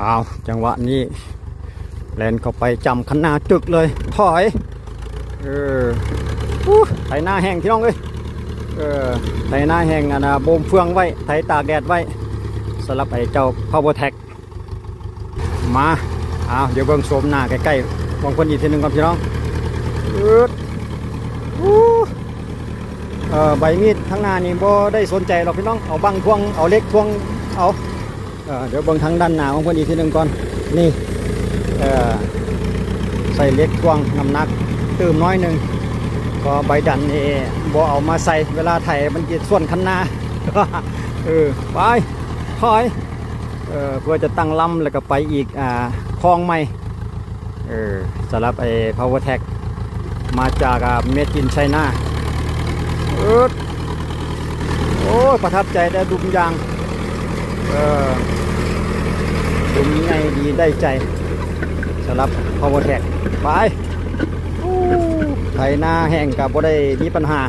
อ้าวจังหวะนี้แลนเข้าไปจำคันนาจึกเลยถอยไถหน้าแห้งที่น้องเลยไถหน้าแห้งโบมเฟืองไว้ไถตากแดดไว้สำหรับไอ้เจ้า PowerTech มาเดี๋ยวเบิ่งโฉมหน้าใกล้ๆมองคนอีกทีหนึ่งก่อนพี่น้องใบมีดข้างหน้านี่บ่ได้สนใจหรอกพี่น้องเอาบังทวงเอาเล็กทวงเอาเดี๋ยวเบิ่งทางด้านหน้าของคนอีกทีหนึ่งก่อนนี่ใส่เล็กทวงน้ำหนักเติมน้อยหนึ่งก็ใบดันนี่บ่เอามาใส่เวลาไถมันจะส่วนคันนาไปถอยเพื่อจะตั้งลำแล้วก็ไปอีกคลองใหม่สำหรับไอ้ PowerTech มาจากเมดอินไชน่าโอ้ประทับใจได้ดุมยางดุมง่ายดีได้ใจสำหรับ PowerTech ไปไถนาแห้งกับบ่ได้มีปัญหา